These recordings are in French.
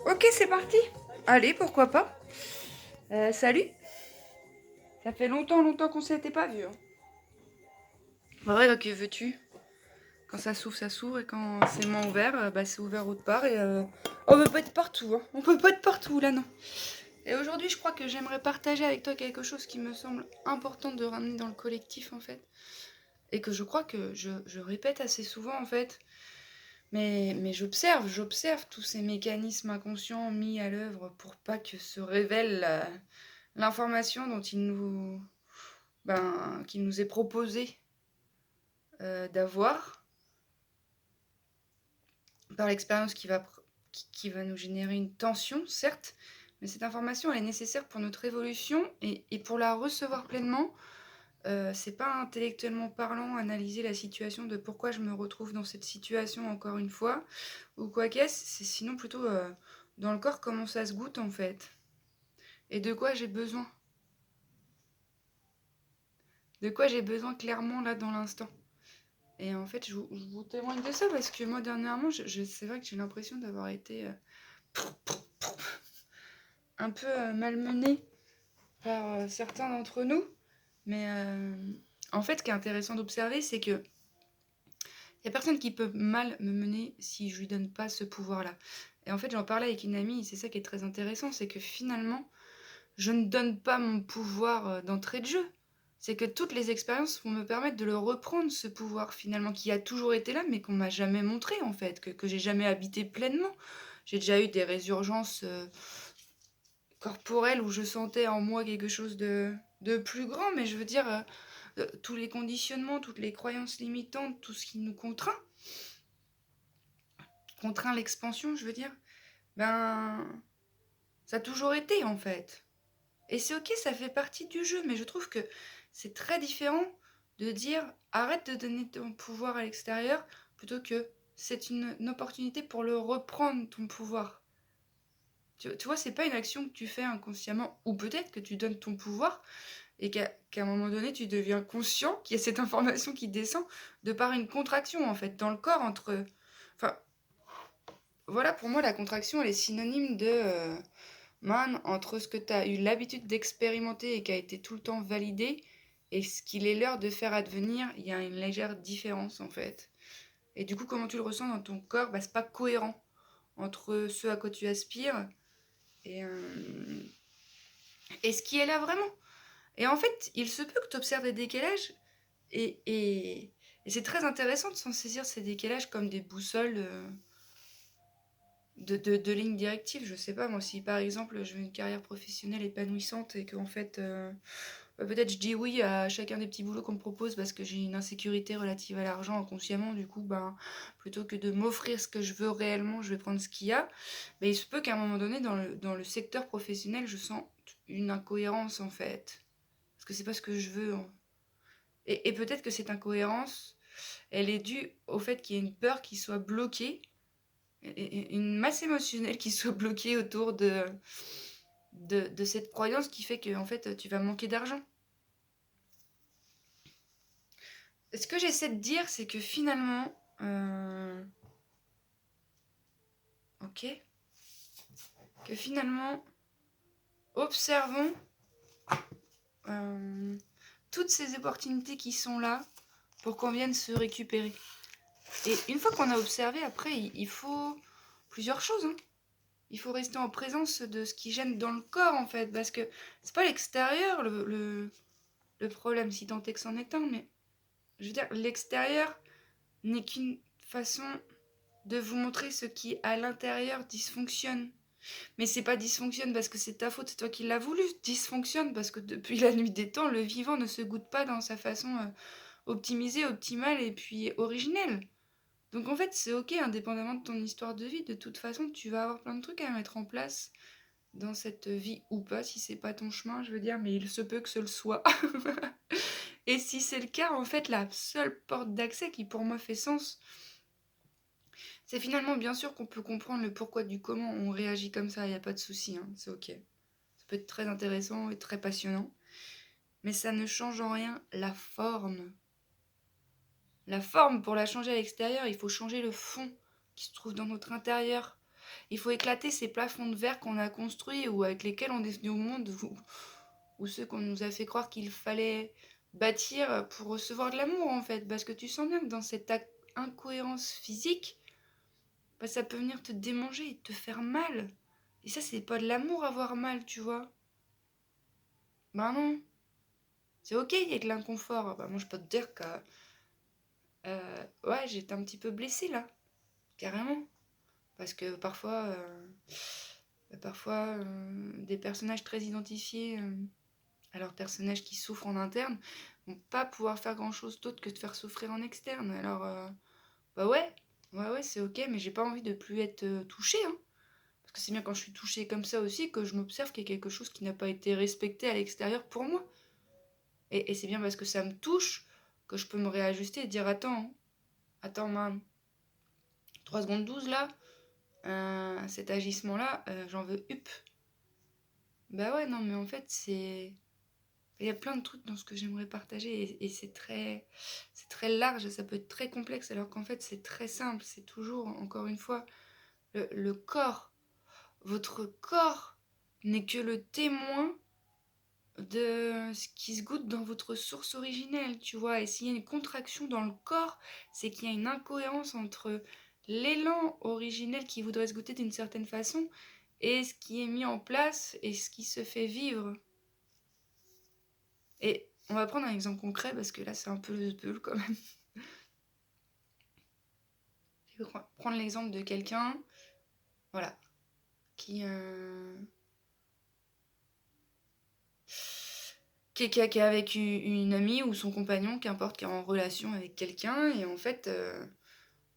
Ok, c'est parti. Allez, pourquoi pas. Salut. Ça fait longtemps qu'on s'était pas vu. Hein. Bah ouais, que veux-tu? Quand ça s'ouvre et quand c'est moins ouvert, bah c'est ouvert autre part et on peut pas être partout. Hein. On peut pas être partout là, non. Et aujourd'hui, je crois que j'aimerais partager avec toi quelque chose qui me semble important de ramener dans le collectif en fait. Et que je crois que je répète assez souvent en fait. Mais j'observe tous ces mécanismes inconscients mis à l'œuvre pour pas que se révèle l'information dont qu'il nous est proposé d'avoir par l'expérience qui va nous générer une tension, certes, mais cette information, elle est nécessaire pour notre évolution et pour la recevoir pleinement, c'est pas intellectuellement parlant analyser la situation de pourquoi je me retrouve dans cette situation encore une fois, ou quoi qu'est-ce, c'est sinon plutôt dans le corps comment ça se goûte en fait, et de quoi j'ai besoin. De quoi j'ai besoin clairement là dans l'instant. Et en fait, je vous témoigne de ça parce que moi, dernièrement, c'est vrai que j'ai l'impression d'avoir été un peu malmenée par certains d'entre nous. Mais en fait, ce qui est intéressant d'observer, c'est que il n'y a personne qui peut mal me mener si je lui donne pas ce pouvoir-là. Et en fait, j'en parlais avec une amie, et c'est ça qui est très intéressant, c'est que finalement, je ne donne pas mon pouvoir d'entrée de jeu. C'est que toutes les expériences vont me permettre de le reprendre, ce pouvoir finalement, qui a toujours été là, mais qu'on m'a jamais montré en fait, que j'ai jamais habité pleinement. J'ai déjà eu des résurgences corporelles où je sentais en moi quelque chose de plus grand, mais je veux dire, tous les conditionnements, toutes les croyances limitantes, tout ce qui nous contraint l'expansion, je veux dire, ben, ça a toujours été en fait. Et c'est ok, ça fait partie du jeu, mais je trouve que c'est très différent de dire arrête de donner ton pouvoir à l'extérieur plutôt que c'est une opportunité pour le reprendre ton pouvoir. Tu vois, c'est pas une action que tu fais inconsciemment, ou peut-être que tu donnes ton pouvoir et qu'à un moment donné tu deviens conscient qu'il y a cette information qui descend de par une contraction en fait dans le corps entre. Enfin, voilà, pour moi la contraction elle est synonyme de. Man, entre ce que tu as eu l'habitude d'expérimenter et qui a été tout le temps validé, et ce qu'il est l'heure de faire advenir, il y a une légère différence en fait. Et du coup, comment tu le ressens dans ton corps, bah, c'est pas cohérent entre ce à quoi tu aspires et, euh, et ce qui est là vraiment. Et en fait, il se peut que tu observes des décalages et, et, et c'est très intéressant de s'en saisir ces décalages comme des boussoles de lignes directives. Je sais pas, moi, si par exemple je veux une carrière professionnelle épanouissante et qu'en fait peut-être je dis oui à chacun des petits boulots qu'on me propose parce que j'ai une insécurité relative à l'argent inconsciemment. Du coup, ben, plutôt que de m'offrir ce que je veux réellement, je vais prendre ce qu'il y a. Mais il se peut qu'à un moment donné, dans le secteur professionnel, je sens une incohérence en fait. Parce que c'est pas ce que je veux. Hein. Et peut-être que cette incohérence, elle est due au fait qu'il y ait une peur qui soit bloquée, une masse émotionnelle qui soit bloquée autour de cette croyance qui fait que en fait, tu vas manquer d'argent. Ce que j'essaie de dire, c'est que finalement, ok, que finalement, observons euh, toutes ces opportunités qui sont là pour qu'on vienne se récupérer. Et une fois qu'on a observé, après, il faut plusieurs choses. Hein. Il faut rester en présence de ce qui gêne dans le corps, en fait, parce que c'est pas l'extérieur le problème, si tant est que c'en est un, mais je veux dire, l'extérieur n'est qu'une façon de vous montrer ce qui, à l'intérieur, dysfonctionne. Mais c'est pas dysfonctionne parce que c'est ta faute, c'est toi qui l'as voulu. Dysfonctionne parce que depuis la nuit des temps, le vivant ne se goûte pas dans sa façon optimisée, optimale et puis originelle. Donc en fait, c'est ok, indépendamment de ton histoire de vie, de toute façon, tu vas avoir plein de trucs à mettre en place dans cette vie ou pas, si c'est pas ton chemin, je veux dire, mais il se peut que ce le soit. Et si c'est le cas, en fait, la seule porte d'accès qui pour moi fait sens, c'est finalement bien sûr qu'on peut comprendre le pourquoi du comment on réagit comme ça, il n'y a pas de souci, hein, c'est ok. Ça peut être très intéressant et très passionnant, mais ça ne change en rien la forme. La forme, pour la changer à l'extérieur, il faut changer le fond qui se trouve dans notre intérieur. Il faut éclater ces plafonds de verre qu'on a construits ou avec lesquels on est venu au monde, ou ceux qu'on nous a fait croire qu'il fallait bâtir pour recevoir de l'amour, en fait. Parce que tu sens bien que dans cette incohérence physique, bah, ça peut venir te démanger et te faire mal. Et ça, c'est pas de l'amour avoir mal, tu vois. Bah non. C'est ok, il y a de l'inconfort. Bah moi, je peux te dire que ouais, j'étais un petit peu blessée là, carrément. Parce que parfois des personnages très identifiés à leurs personnages qui souffrent en interne vont pas pouvoir faire grand chose d'autre que de faire souffrir en externe. Alors, bah ouais, c'est ok, mais j'ai pas envie de plus être touchée, hein. Parce que c'est bien quand je suis touchée comme ça aussi que je m'observe qu'il y a quelque chose qui n'a pas été respecté à l'extérieur pour moi. Et c'est bien parce que ça me touche que je peux me réajuster et dire attends, man, 3 secondes 12 là, cet agissement-là, j'en veux up. Bah ouais, non, mais en fait, c'est. Il y a plein de trucs dans ce que j'aimerais partager et c'est très large, ça peut être très complexe alors qu'en fait c'est très simple, c'est toujours, encore une fois, le corps. Votre corps n'est que le témoin de ce qui se goûte dans votre source originelle, tu vois. Et s'il y a une contraction dans le corps, c'est qu'il y a une incohérence entre l'élan originel qui voudrait se goûter d'une certaine façon et ce qui est mis en place et ce qui se fait vivre. Et on va prendre un exemple concret parce que là c'est un peu le bulle quand même. Je vais prendre l'exemple de quelqu'un, voilà, qui qui est avec une amie ou son compagnon, qu'importe, qui est en relation avec quelqu'un, et en fait,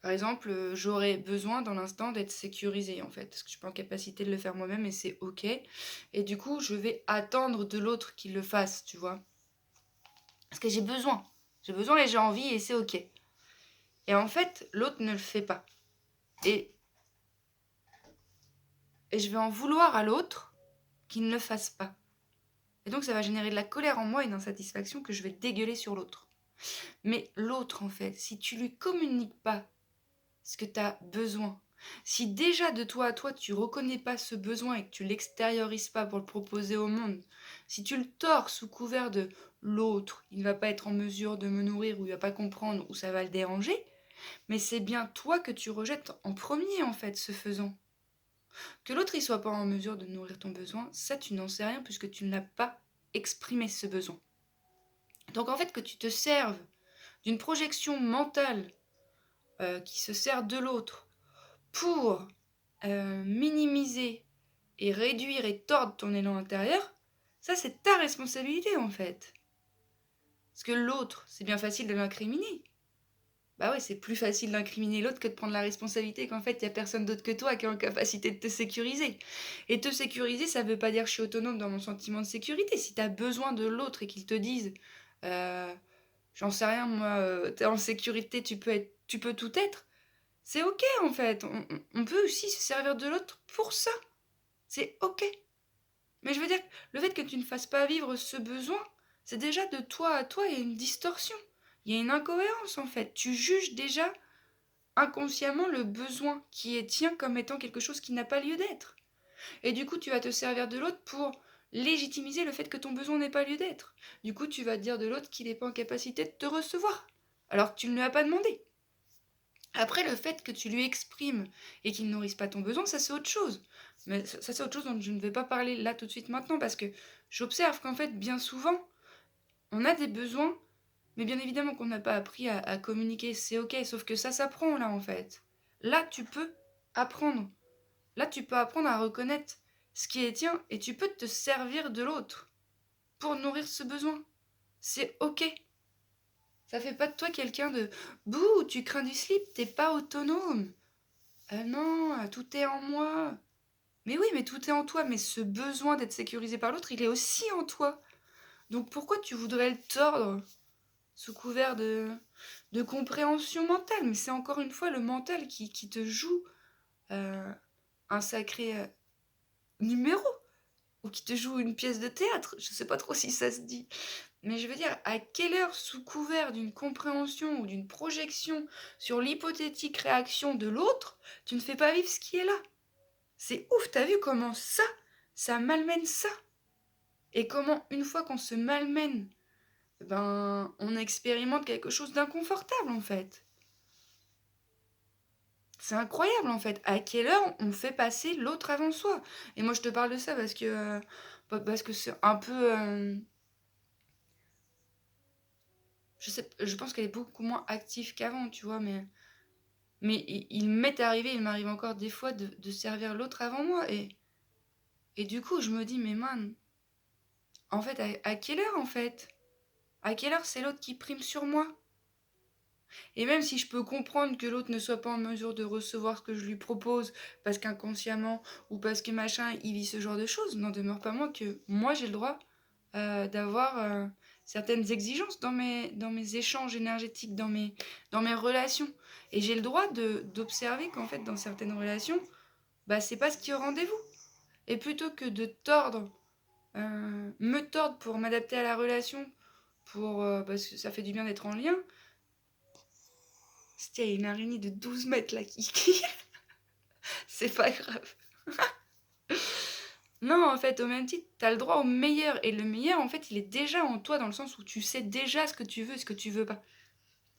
par exemple, j'aurais besoin dans l'instant d'être sécurisée, en fait, parce que je suis pas en capacité de le faire moi-même et c'est ok. Et du coup, je vais attendre de l'autre qu'il le fasse, tu vois. Parce que j'ai besoin. J'ai besoin et j'ai envie et c'est ok. Et en fait, l'autre ne le fait pas. Et, et je vais en vouloir à l'autre qu'il ne le fasse pas. Et donc, ça va générer de la colère en moi et une insatisfaction que je vais dégueuler sur l'autre. Mais l'autre, en fait, si tu lui communiques pas ce que tu as besoin, si déjà de toi à toi, tu reconnais pas ce besoin et que tu l'extériorises pas pour le proposer au monde, si tu le tords sous couvert de l'autre, il ne va pas être en mesure de me nourrir ou il va pas comprendre ou ça va le déranger, mais c'est bien toi que tu rejettes en premier, en fait, ce faisant. Que l'autre, il soit pas en mesure de nourrir ton besoin, ça, tu n'en sais rien puisque tu ne l'as pas exprimé, ce besoin. Donc, en fait, que tu te serves d'une projection mentale qui se sert de l'autre pour minimiser et réduire et tordre ton élan intérieur, ça c'est ta responsabilité en fait. Parce que l'autre, c'est bien facile de l'incriminer. Bah ouais, c'est plus facile d'incriminer l'autre que de prendre la responsabilité qu'en fait, il n'y a personne d'autre que toi qui est en capacité de te sécuriser. Et te sécuriser, ça veut pas dire que je suis autonome dans mon sentiment de sécurité. Si tu as besoin de l'autre et qu'il te dise, euh, j'en sais rien, moi, t'es en sécurité, tu peux tout être, c'est ok en fait. On peut aussi se servir de l'autre pour ça. C'est ok. Mais je veux dire, le fait que tu ne fasses pas vivre ce besoin, c'est déjà de toi à toi, il y a une distorsion. Il y a une incohérence en fait. Tu juges déjà inconsciemment le besoin qui est tien comme étant quelque chose qui n'a pas lieu d'être. Et du coup, tu vas te servir de l'autre pour légitimiser le fait que ton besoin n'ait pas lieu d'être. Du coup, tu vas dire de l'autre qu'il n'est pas en capacité de te recevoir, alors que tu ne lui as pas demandé. Après, le fait que tu lui exprimes et qu'il ne nourrisse pas ton besoin, ça c'est autre chose. Mais ça c'est autre chose dont je ne vais pas parler là tout de suite maintenant parce que j'observe qu'en fait, bien souvent, on a des besoins, mais bien évidemment qu'on n'a pas appris à communiquer, c'est ok, sauf que ça s'apprend là en fait. Là, tu peux apprendre. Là, tu peux apprendre à reconnaître ce qui est tien et tu peux te servir de l'autre pour nourrir ce besoin. C'est ok. Ça fait pas de toi quelqu'un de bouh, tu crains du slip, t'es pas autonome. Non, tout est en moi. Mais oui, mais tout est en toi, mais ce besoin d'être sécurisé par l'autre, il est aussi en toi. Donc pourquoi tu voudrais le tordre sous couvert de compréhension mentale? Mais c'est encore une fois le mental qui te joue euh, un sacré numéro, ou qui te joue une pièce de théâtre. Je sais pas trop si ça se dit. Mais je veux dire, à quelle heure, sous couvert d'une compréhension ou d'une projection sur l'hypothétique réaction de l'autre, tu ne fais pas vivre ce qui est là? C'est ouf, t'as vu comment ça malmène ça? Et comment, une fois qu'on se malmène, ben, on expérimente quelque chose d'inconfortable, en fait. C'est incroyable, en fait. À quelle heure on fait passer l'autre avant soi? Et moi, je te parle de ça parce que c'est un peu... je pense qu'elle est beaucoup moins active qu'avant, tu vois, mais il m'est arrivé, il m'arrive encore des fois de servir l'autre avant moi. Et du coup, je me dis, mais man, en fait, à quelle heure, en fait? À quelle heure c'est l'autre qui prime sur moi? Et même si je peux comprendre que l'autre ne soit pas en mesure de recevoir ce que je lui propose, parce qu'inconsciemment, ou parce que machin, il vit ce genre de choses, n'en demeure pas moins que moi, j'ai le droit d'avoir certaines exigences dans mes échanges énergétiques, dans mes relations. Et j'ai le droit d'observer qu'en fait, dans certaines relations, bah, c'est pas ce qui est au rendez-vous. Et plutôt que de me tordre pour m'adapter à la relation, parce que ça fait du bien d'être en lien, il y a une araignée de 12 mètres là qui... c'est pas grave. Non, en fait, au même titre, t'as le droit au meilleur. Et le meilleur, en fait, il est déjà en toi, dans le sens où tu sais déjà ce que tu veux et ce que tu veux pas.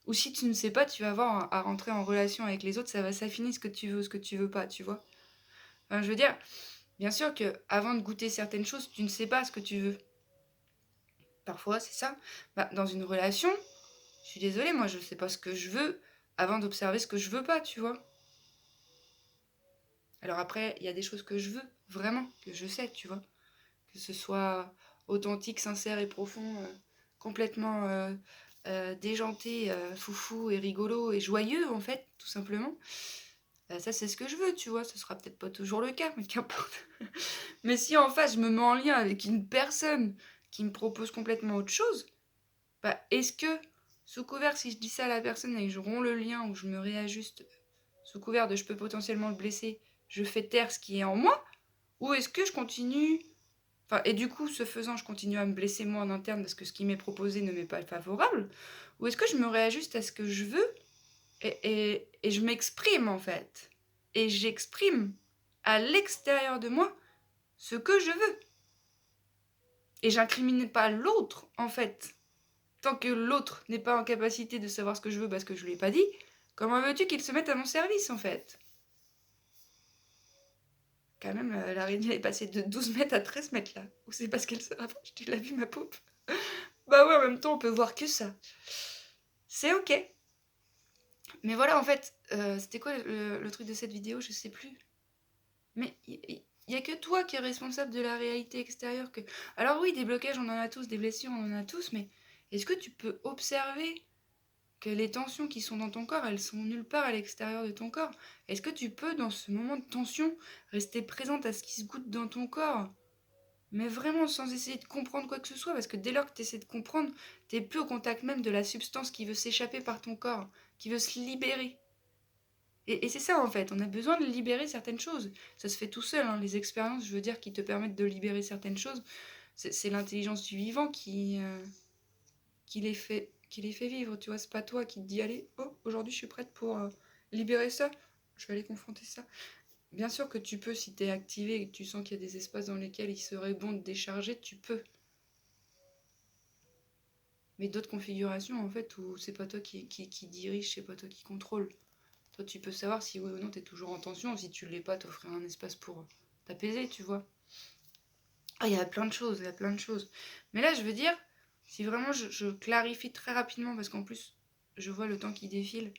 Ou si tu ne sais pas, tu vas avoir à rentrer en relation avec les autres, ça va s'affiner ce que tu veux ou ce que tu veux pas, tu vois. Enfin, je veux dire, bien sûr que avant de goûter certaines choses, tu ne sais pas ce que tu veux. Parfois, c'est ça. Bah, dans une relation, je suis désolée, moi, je sais pas ce que je veux avant d'observer ce que je veux pas, tu vois. Alors après, il y a des choses que je veux, vraiment, que je sais, tu vois. Que ce soit authentique, sincère et profond, complètement déjanté, foufou et rigolo et joyeux, en fait, tout simplement. Ça, c'est ce que je veux, tu vois. Ce sera peut-être pas toujours le cas, mais qu'importe. Mais si en face, je me mets en lien avec une personne qui me propose complètement autre chose, bah, est-ce que, sous couvert, si je dis ça à la personne et que je romps le lien ou je me réajuste, sous couvert de je peux potentiellement le blesser, je fais taire ce qui est en moi? Ou est-ce que je continue... Enfin, et du coup, ce faisant, je continue à me blesser moi en interne parce que ce qui m'est proposé ne m'est pas favorable? Ou est-ce que je me réajuste à ce que je veux et je m'exprime en fait? Et j'exprime à l'extérieur de moi ce que je veux. Et j'incrimine pas l'autre en fait. Tant que l'autre n'est pas en capacité de savoir ce que je veux parce que je lui ai pas dit, comment veux-tu qu'il se mette à mon service en fait? Quand même, l'araignée est passée de 12 mètres à 13 mètres là. Ou c'est parce qu'elle se rapproche, tu l'as vu ma paupe? Bah ouais, en même temps, on peut voir que ça. C'est ok. Mais voilà, en fait, c'était quoi le truc de cette vidéo? Je sais plus. Mais il y a que toi qui es responsable de la réalité extérieure. Alors oui, des blocages, on en a tous, des blessures, on en a tous, mais est-ce que tu peux observer que les tensions qui sont dans ton corps, elles sont nulle part à l'extérieur de ton corps? Est-ce que tu peux, dans ce moment de tension, rester présente à ce qui se goûte dans ton corps? Mais vraiment sans essayer de comprendre quoi que ce soit, parce que dès lors que tu essaies de comprendre, t'es plus au contact même de la substance qui veut s'échapper par ton corps, qui veut se libérer. Et c'est ça en fait, on a besoin de libérer certaines choses. Ça se fait tout seul, hein, les expériences, je veux dire, qui te permettent de libérer certaines choses. C'est l'intelligence du vivant qui les fait vivre, tu vois. C'est pas toi qui te dis, allez, oh, aujourd'hui je suis prête pour libérer ça, je vais aller confronter ça. Bien sûr que tu peux, si tu es activé et que tu sens qu'il y a des espaces dans lesquels il serait bon de décharger, tu peux. Mais d'autres configurations, en fait, où c'est pas toi qui dirige, c'est pas toi qui contrôle. Toi, tu peux savoir si oui ou non t'es toujours en tension. Si tu l'es pas, t'offrir un espace pour t'apaiser, tu vois. Ah, il y a plein de choses, il y a plein de choses. Mais là, je veux dire, si vraiment je clarifie très rapidement, parce qu'en plus, je vois le temps qui défile,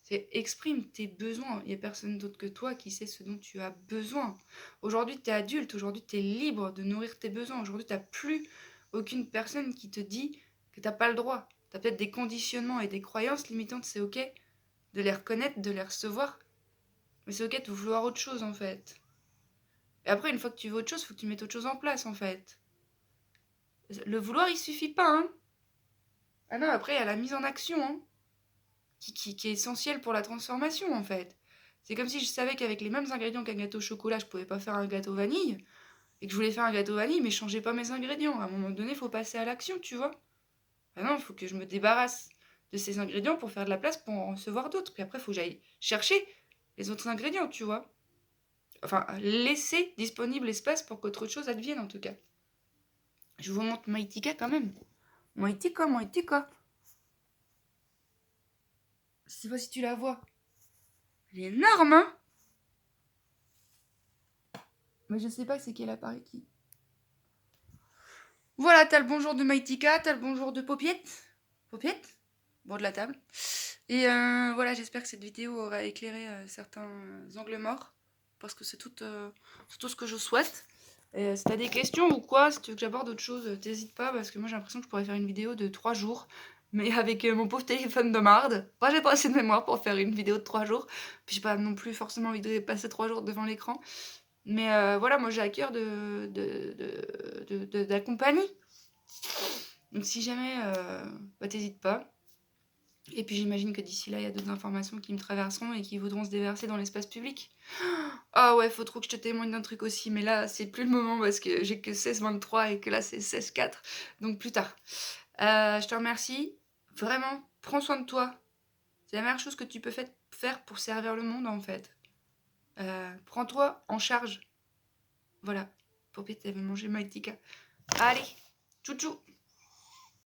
c'est exprime tes besoins. Il n'y a personne d'autre que toi qui sait ce dont tu as besoin. Aujourd'hui, tu es adulte, aujourd'hui, tu es libre de nourrir tes besoins. Aujourd'hui, tu n'as plus aucune personne qui te dit que tu n'as pas le droit. Tu as peut-être des conditionnements et des croyances limitantes, c'est ok de les reconnaître, de les recevoir, mais c'est ok de vouloir autre chose en fait. Et après, une fois que tu veux autre chose, il faut que tu mettes autre chose en place en fait. Le vouloir, il suffit pas, hein. Ah non, après, il y a la mise en action, hein, qui est essentielle pour la transformation en fait. C'est comme si je savais qu'avec les mêmes ingrédients qu'un gâteau au chocolat, je pouvais pas faire un gâteau vanille, et que je voulais faire un gâteau vanille, mais je changeais pas mes ingrédients. À un moment donné, il faut passer à l'action, tu vois. Ah non, il faut que je me débarrasse de ces ingrédients pour faire de la place pour en recevoir d'autres. Puis après, il faut que j'aille chercher les autres ingrédients, tu vois. Enfin, laisser disponible l'espace pour qu'autre chose advienne, en tout cas. Je vous montre Maïtika quand même. Maïtika. Je sais pas si tu la vois. Elle est énorme, hein. Mais je sais pas c'est quel appareil qui. Voilà, t'as le bonjour de Maïtika, t'as le bonjour de Popiette. Popiette. Bord de la table. Et voilà, j'espère que cette vidéo aura éclairé certains angles morts. Parce que c'est tout ce que je souhaite. Et si t'as des questions ou quoi, si tu veux que j'aborde autre chose, t'hésites pas. Parce que moi j'ai l'impression que je pourrais faire une vidéo de 3 jours. Mais avec mon pauvre téléphone de marde. Moi j'ai pas assez de mémoire pour faire une vidéo de 3 jours. Puis j'ai pas non plus forcément envie de passer 3 jours devant l'écran. Mais voilà, moi j'ai à cœur d'accompagner. Donc si jamais, bah, t'hésites pas. Et puis j'imagine que d'ici là, il y a d'autres informations qui me traverseront et qui voudront se déverser dans l'espace public. Ah ouais, faut trop que je te témoigne d'un truc aussi, mais là, c'est plus le moment parce que j'ai que 16-23 et que là, c'est 16-4. Donc plus tard. Je te remercie. Vraiment, prends soin de toi. C'est la meilleure chose que tu peux faire pour servir le monde, en fait. Prends-toi en charge. Voilà. Poupette, elle veut manger Maïtika. Allez, tchou tchou.